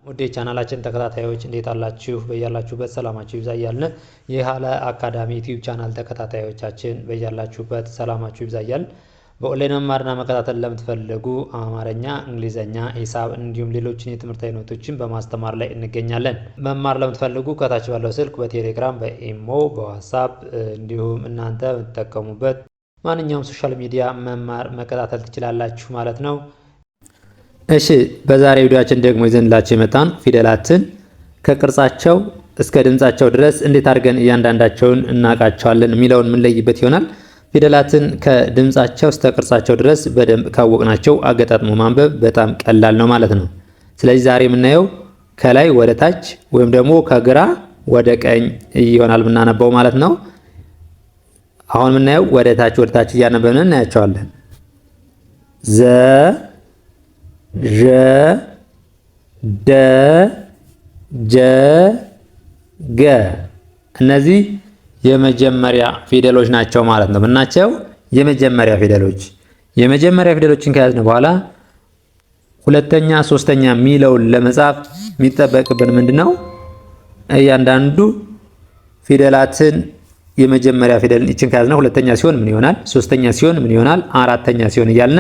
ውድ የቻናላችን ተከታታዮች እንዴት አላችሁ? በያላችሁበት ሰላማችሁ ይብዛ እያልን የሃለ አካዳሚ ዩቲዩብ ቻናል ተከታታዮቻችን በያላችሁበት ሰላማችሁ ይብዛ እያልን በኦንላይን መማርና መከታተል ለምትፈልጉ አማርኛ፣ እንግሊዘኛ፣ ሂሳብ እንዲሁም ሌሎችን የትምህርት አይነቶችን በማስተማር ላይ እንገኛለን። መማር ለምትፈልጉ ከታች ባለው ስልክ በቴሌግራም፣ በኢሞ፣ በዋትስአፕ እንዲሁም እናንተ የምትጠቀሙበት ማንኛውም ሶሻል ሚዲያ መማር መከታተል ትችላላችሁ ማለት ነው። እሺ በዛሬ ቪዲዮአችን ደግሞ ይዘንላችሁ የመጣን ፊደላትን ከቅርጻቸው እስከ ድምጻቸው ድረስ እንዴት አድርገን እያንዳንዳቸውን እናውቃቸዋለን የሚለውን የምንለይበት ይሆናል። ፊደላትን ከድምጻቸው እስከ ቅርጻቸው ድረስ በደንብ ካወቅናቸው አገጣጥሞ ማንበብ በጣም ቀላል ነው ማለት ነው። ስለዚህ ዛሬ የምናየው ከላይ ወደ ታች ወይም ደግሞ ከግራ ወደ ቀኝ ይሆናል የምናነበው ማለት ነው። አሁን የምናየው ወደ ታች እያነበብን እናያቸዋለን። ዘ ዠ ደ ጀ ገ እነዚህ የመጀመሪያ ፊደሎች ናቸው ማለት ነው። ምናቸው? የመጀመሪያ ፊደሎች። የመጀመሪያ ፊደሎችን ከያዝን በኋላ ሁለተኛ፣ ሶስተኛ የሚለውን ለመጻፍ የሚጠበቅብን ምንድነው? እያንዳንዱ ፊደላትን የመጀመሪያ ፊደልን እችን ከያዝነው ሁለተኛ ሲሆን ምን ይሆናል? ሶስተኛ ሲሆን ምን ይሆናል? አራተኛ ሲሆን እያልን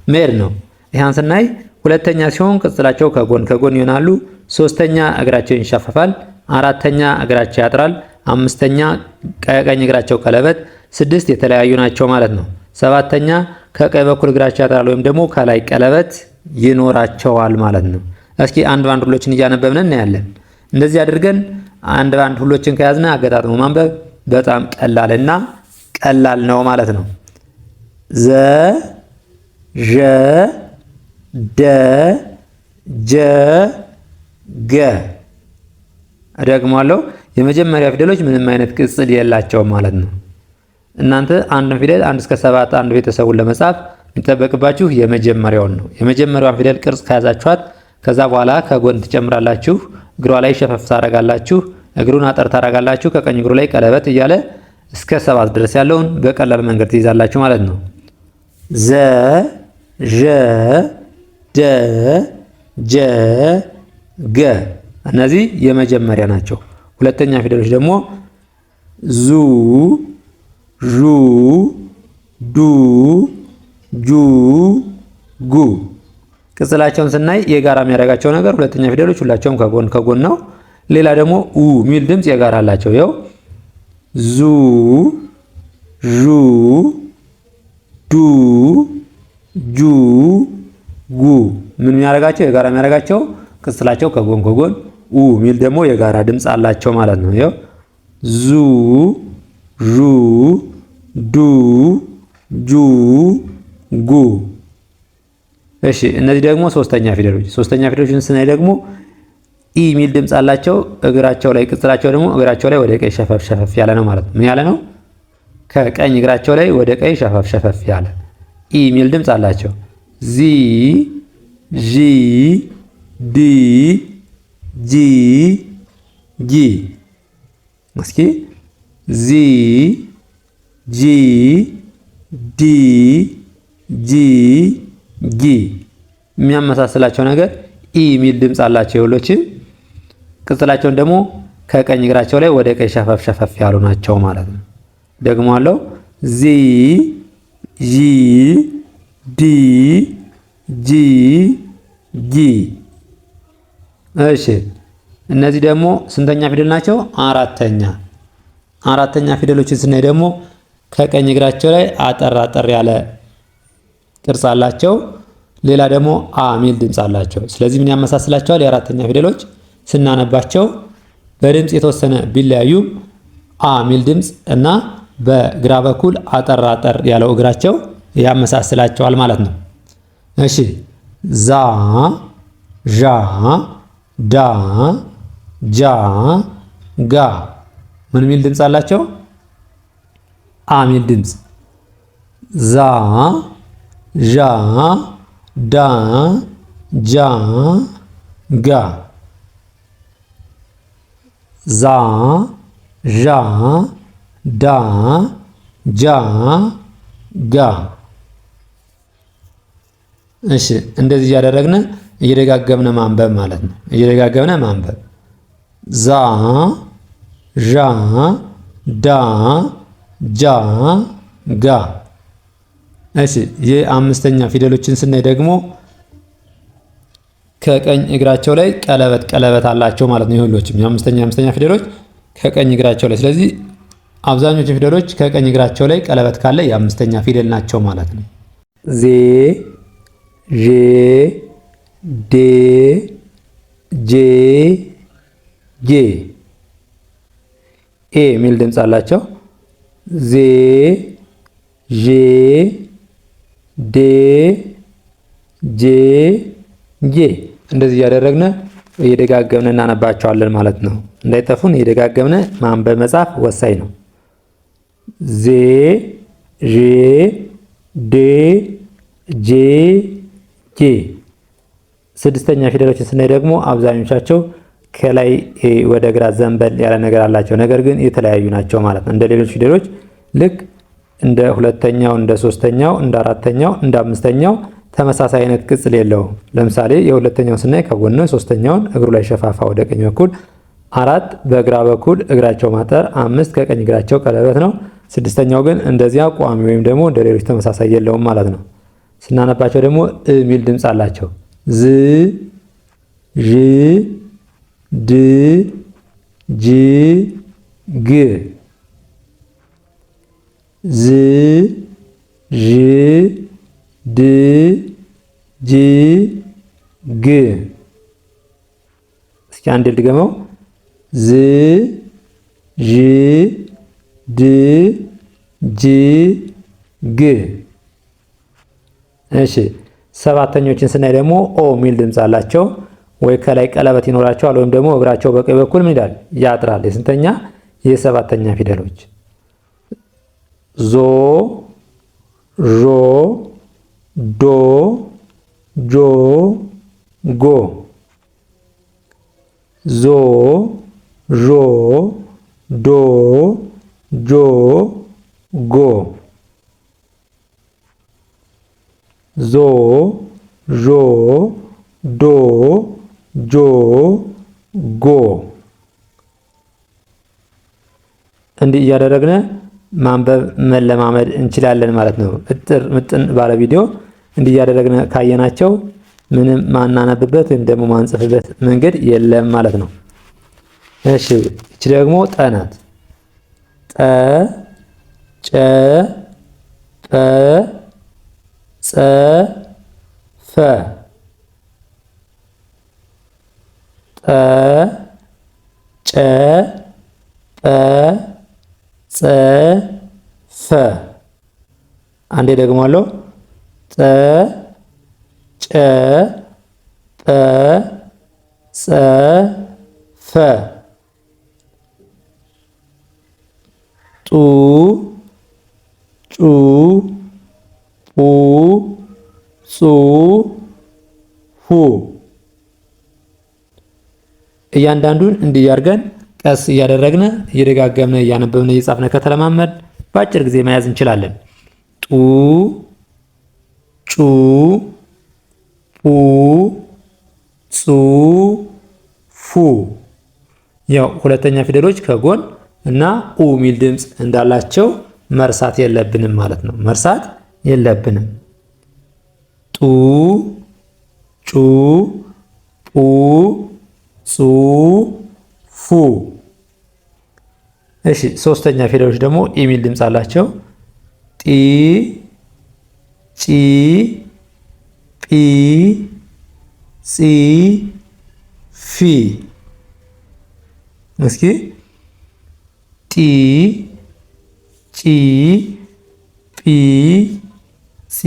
መሄድ ነው። ይሄን ስናይ ሁለተኛ ሲሆን ቅጽላቸው ከጎን ይሆናሉ። ሶስተኛ እግራቸው ይንሻፈፋል። አራተኛ እግራቸው ያጥራል። አምስተኛ ቀኝ እግራቸው ቀለበት፣ ስድስት የተለያዩ ናቸው ማለት ነው። ሰባተኛ ከቀኝ በኩል እግራቸው ያጥራል ወይም ደግሞ ከላይ ቀለበት ይኖራቸዋል ማለት ነው። እስኪ አንድ ባንድ ሁሎችን እያነበብን እናያለን። እንደዚህ አድርገን አንድ ባንድ ሁሎችን ከያዝን አገጣጥሞ ማንበብ በጣም ቀላል ነው ማለት ነው። ዘ ዠ ደ ጀ ገ እደግማለሁ። የመጀመሪያ ፊደሎች ምንም አይነት ቅጽል የላቸውም ማለት ነው። እናንተ አንድን ፊደል 1 እስከ 7 አንድ ቤተሰቡን ለመጻፍ የሚጠበቅባችሁ የመጀመሪያውን ነው። የመጀመሪያዋን ፊደል ቅርጽ ከያዛችኋት ከዛ በኋላ ከጎን ትጨምራላችሁ። እግሯ ላይ ሸፈፍ ታረጋላችሁ። እግሩን አጠር ታረጋላችሁ። ከቀኝ እግሩ ላይ ቀለበት እያለ እስከ 7 ድረስ ያለውን በቀላል መንገድ ትይዛላችሁ ማለት ነው። ዘ ዠ ደ ጀ ገ እነዚህ የመጀመሪያ ናቸው። ሁለተኛ ፊደሎች ደግሞ ዙ ዡ ዱ ጁ ጉ ቅጽላቸውን ስናይ የጋራ የሚያደርጋቸው ነገር ሁለተኛ ፊደሎች ሁላቸውም ከጎን ነው። ሌላ ደግሞ ኡ ሚል ድምፅ የጋራ አላቸው። ይኸው ዙ ዡ ዱ ጁ ጉ ምን የሚያደርጋቸው የጋራ የሚያደርጋቸው ቅጽላቸው ከጎን ኡ ሚል ደግሞ የጋራ ድምፅ አላቸው ማለት ነው። ይኸው ዙ ዡ ዱ ጁ ጉ። እሺ እነዚህ ደግሞ ሶስተኛ ፊደሎችን ስናይ ደግሞ ኢ ሚል ድምፅ አላቸው። እግራቸው ላይ ቅጽላቸው ደግሞ እግራቸው ላይ ወደ ቀኝ ሸፈፍ ያለ ነው ማለት ነው። ምን ያለ ነው? ከቀኝ እግራቸው ላይ ወደ ቀኝ ሸፈፍ ያለ ኢ ሚል ድምፅ አላቸው። ዚ ዢ ዲ ጂ ጊ። እስኪ ዚ ጂ ዲ ጂ ጊ የሚያመሳስላቸው ነገር ኢ ሚል ድምፅ አላቸው። የሁሎችም ቅጽላቸውን ደግሞ ከቀኝ እግራቸው ላይ ወደ ቀኝ ሸፈፍ ያሉ ናቸው ማለት ነው። ደግሞአለው ዚ ጂ ዲ ጂ ጊ። እሺ እነዚህ ደግሞ ስንተኛ ፊደል ናቸው? አራተኛ ፊደሎችን ስናይ ደግሞ ከቀኝ እግራቸው ላይ አጠር ያለ ቅርጽ አላቸው። ሌላ ደግሞ አ ሚል ድምፅ አላቸው። ስለዚህ ምን ያመሳስላቸዋል? የአራተኛ ፊደሎች ስናነባቸው በድምፅ የተወሰነ ቢለያዩም አ ሚል ድምፅ እና በግራ በኩል አጠር ያለው እግራቸው ያመሳስላቸዋል ማለት ነው። እሺ ዛ ዣ ዳ ጃ ጋ ምን ሚል ድምፅ አላቸው? አ ሚል ድምፅ። ዛ ዣ ዳ ጃ ጋ ዛ ዣ ዳ ጃ ጋ። እሺ እንደዚህ ያደረግን እየደጋገምነ ማንበብ ማለት ነው። እየደጋገምነ ማንበብ ዛ ዣ ዳ ጃ ጋ። እሺ የአምስተኛ ፊደሎችን ስናይ ደግሞ ከቀኝ እግራቸው ላይ ቀለበት አላቸው ማለት ነው። የሁሎችም የአምስተኛ ፊደሎች ከቀኝ እግራቸው ላይ። ስለዚህ አብዛኞቹ ፊደሎች ከቀኝ እግራቸው ላይ ቀለበት ካለ የአምስተኛ ፊደል ናቸው ማለት ነው። ዜ ዤ ዴ ጄ ጌ ኤ የሚል ድምፅ አላቸው። ዜ ዤ ዴ ጄ ጌ። እንደዚህ እያደረግን እየደጋገምን እናነባቸዋለን ማለት ነው። እንዳይጠፉን እየደጋገምን ማንበብ መጻፍ ወሳኝ ነው። ዜ ዤ ዴ ጄ ጌ። ስድስተኛ ፊደሎችን ስናይ ደግሞ አብዛኞቻቸው ከላይ ወደ ግራ ዘንበል ያለ ነገር አላቸው። ነገር ግን የተለያዩ ናቸው ማለት ነው። እንደ ሌሎች ፊደሎች ልክ እንደ ሁለተኛው፣ እንደ ሶስተኛው፣ እንደ አራተኛው፣ እንደ አምስተኛው ተመሳሳይ አይነት ቅጽል የለውም። ለምሳሌ የሁለተኛው ስናይ ከጎን፣ ሶስተኛውን እግሩ ላይ ሸፋፋ ወደ ቀኝ በኩል፣ 4 በግራ በኩል እግራቸው ማጠር፣ 5 ከቀኝ እግራቸው ቀለበት ነው። ስድስተኛው ግን እንደዚያ ቋሚ ወይም ደግሞ እንደ ሌሎች ተመሳሳይ የለውም ማለት ነው። ስናነባቸው ደግሞ የሚል ድምፅ አላቸው። ዝ ዥ ድ ጅ ግ ዝ ዥ ድ ጅ ግ። እስኪ አንድ ልድገመው። ዝ ዥ ድ ጅ ግ። እሺ ሰባተኞችን ስናይ ደግሞ ኦ የሚል ድምፅ አላቸው። ወይ ከላይ ቀለበት ይኖራቸዋል ወይም ደግሞ እግራቸው በቀኝ በኩል ምን ይላል? ያጥራል። የስንተኛ? የሰባተኛ ፊደሎች ዞ ዦ ዶ ጆ ጎ ዞ ዦ ዶ ጆ ጎ ዞ ዦ ዶ ጆ ጎ። እንዲህ እያደረግን ማንበብ መለማመድ እንችላለን ማለት ነው። እጥር ምጥን ባለ ቪዲዮ እንዲህ እያደረግን ካየናቸው ምንም ማናነብበት ወይም ደግሞ ማንጽፍበት መንገድ የለም ማለት ነው። እሺ እቺ ደግሞ ጠ ናት። ጠ ጨ ጰ ጸ ፈ ጠ ጨ ጰ ጸ ፈ። አንዴ ደግሞ አለው። ጠ ጨ ጰ ጸ ፈ ጡ ጩ ጡ ጹ ሁ። እያንዳንዱን እንዲያርገን ቀስ እያደረግን እየደጋገምን እያነበብን እየጻፍን ከተለማመድ በአጭር ጊዜ መያዝ እንችላለን። ጡ ጩ ጡ ጹ ፉ። ያው ሁለተኛ ፊደሎች ከጎን እና ኡ ሚል ድምፅ እንዳላቸው መርሳት የለብንም ማለት ነው። መርሳት የለብንም። ጡ ጩ ጡ ጹ ፉ። እሺ ሶስተኛ ፊደሎች ደግሞ የሚል ድምፅ አላቸው። ጢ ጪ ጲ ጺ ፊ። እስኪ ጢ ጪ ጲ ጺ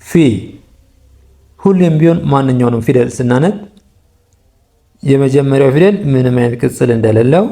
ፊ። ሁሌም ቢሆን ማንኛውንም ፊደል ስናነብ የመጀመሪያው ፊደል ምንም አይነት ቅጽል እንደሌለው፣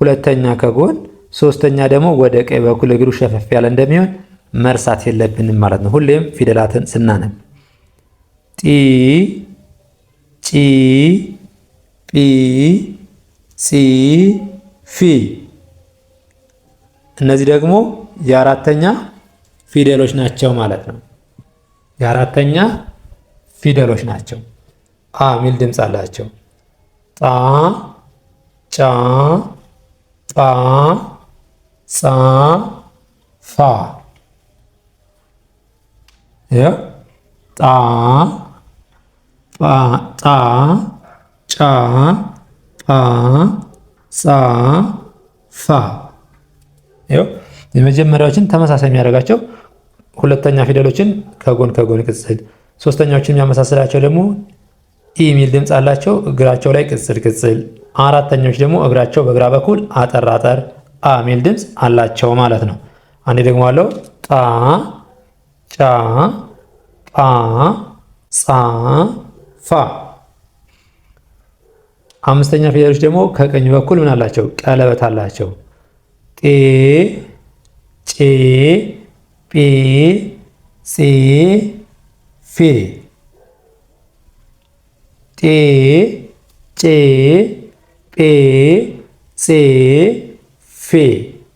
ሁለተኛ ከጎን፣ ሶስተኛ ደግሞ ወደ ቀኝ በኩል እግሩ ሸፈፍ ያለ እንደሚሆን መርሳት የለብንም ማለት ነው። ሁሌም ፊደላትን ስናነብ ጢ ጪ ጲ ጺ ፊ። እነዚህ ደግሞ የአራተኛ ፊደሎች ናቸው ማለት ነው። የአራተኛ ፊደሎች ናቸው። አ ሚል ድምፅ አላቸው። ጣ ጫ ጳ ጻ ፋ ጣ ጣ ጫ ጳ ጻ ፋ። የመጀመሪያዎችን ተመሳሳይ የሚያደርጋቸው ሁለተኛ ፊደሎችን ከጎን ከጎን ቅጽል፣ ሶስተኛዎችን የሚያመሳስላቸው ደግሞ ኢ ሚል ድምፅ አላቸው። እግራቸው ላይ ቅጽል ቅጽል። አራተኞች ደግሞ እግራቸው በግራ በኩል አጠር አጠር አ ሚል ድምፅ አላቸው ማለት ነው። አንዴ ደግሞ አለው ጣ ጫ ጳ ጻ ፋ። አምስተኛ ፊደሎች ደግሞ ከቀኝ በኩል ምን አላቸው? ቀለበት አላቸው። ጤ ጬ ጴ ፄ ፌ። ጤ ጬ ጴ ፄ ፌ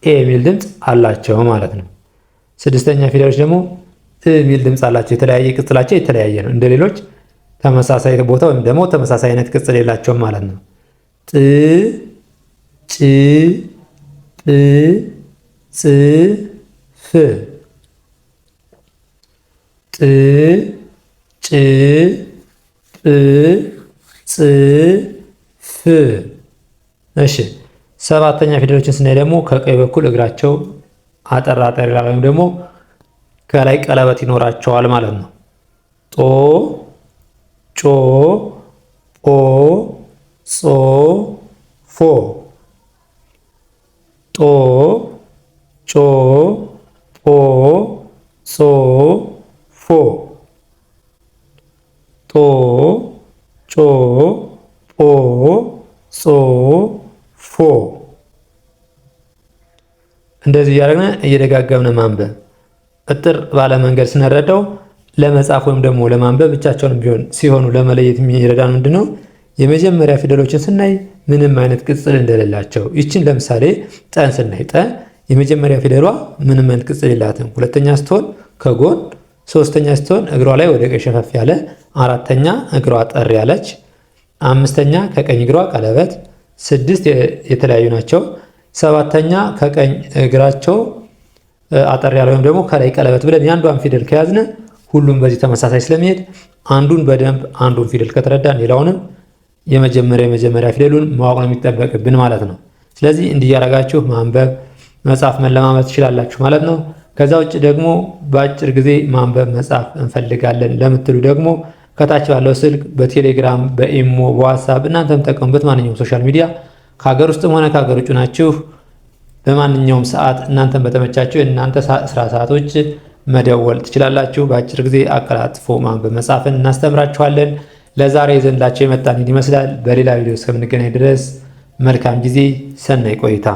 ኤ የሚል ድምፅ አላቸው ማለት ነው። ስድስተኛ ፊደሎች ደግሞ እ የሚል ድምፅ አላቸው። የተለያየ ቅጽላቸው የተለያየ ነው። እንደ ሌሎች ተመሳሳይ ቦታ ወይም ደግሞ ተመሳሳይ አይነት ቅጽል የላቸውም ማለት ነው። ጥ ጭ ጵ ጽ ፍ። ጥ ጭ ጵ ጽ ፍ። እሺ ሰባተኛ ፊደሎችን ስናይ ደግሞ ከቀኝ በኩል እግራቸው አጠር አጠር ይላል ወይም ደግሞ ከላይ ቀለበት ይኖራቸዋል ማለት ነው። ጦ ጮ ጶ ጾ ፎ። ጦ ጮ ጶ ጾ ፎ። ጦ ጮ ጶ ጾ ፎ። እንደዚህ እያደረግን እየደጋገምን ማንበብ እጥር ባለ መንገድ ስንረዳው ለመጻፍ ወይም ደግሞ ለማንበብ ብቻቸውን ቢሆን ሲሆኑ ለመለየት የሚረዳን ምንድነው? የመጀመሪያ ፊደሎችን ስናይ ምንም አይነት ቅጽል እንደሌላቸው። ይችን ለምሳሌ ጠን ስናይ ጠ የመጀመሪያ ፊደሏ ምንም አይነት ቅጽል የላትም። ሁለተኛ ስትሆን ከጎን፣ ሶስተኛ ስትሆን እግሯ ላይ ወደ ቀኝ ሸፈፍ ያለ፣ አራተኛ እግሯ ጠር ያለች፣ አምስተኛ ከቀኝ እግሯ ቀለበት፣ ስድስት የተለያዩ ናቸው። ሰባተኛ ከቀኝ እግራቸው አጠር ያለ ወይም ደግሞ ከላይ ቀለበት ብለን የአንዷን ፊደል ከያዝነ ሁሉም በዚህ ተመሳሳይ ስለሚሄድ አንዱን በደንብ አንዱን ፊደል ከተረዳን ሌላውንም የመጀመሪያ ፊደሉን ማወቅ ነው የሚጠበቅብን ማለት ነው። ስለዚህ እንዲያረጋችሁ ማንበብ መጻፍ መለማመድ ትችላላችሁ ማለት ነው። ከዛ ውጭ ደግሞ በአጭር ጊዜ ማንበብ መጻፍ እንፈልጋለን ለምትሉ ደግሞ ከታች ባለው ስልክ በቴሌግራም በኢሞ በዋትስአፕ እናንተ የምትጠቀሙበት ማንኛውም ሶሻል ሚዲያ ከሀገር ውስጥም ሆነ ከሀገር ውጭ ናችሁ በማንኛውም ሰዓት እናንተን በተመቻችሁ የእናንተ ስራ ሰዓቶች መደወል ትችላላችሁ። በአጭር ጊዜ አቀላጥፎ ማንበብ መጻፍን እናስተምራችኋለን። ለዛሬ ዘንዳችሁ የመጣን ይመስላል። በሌላ ቪዲዮ እስከምንገናኝ ድረስ መልካም ጊዜ፣ ሰናይ ቆይታ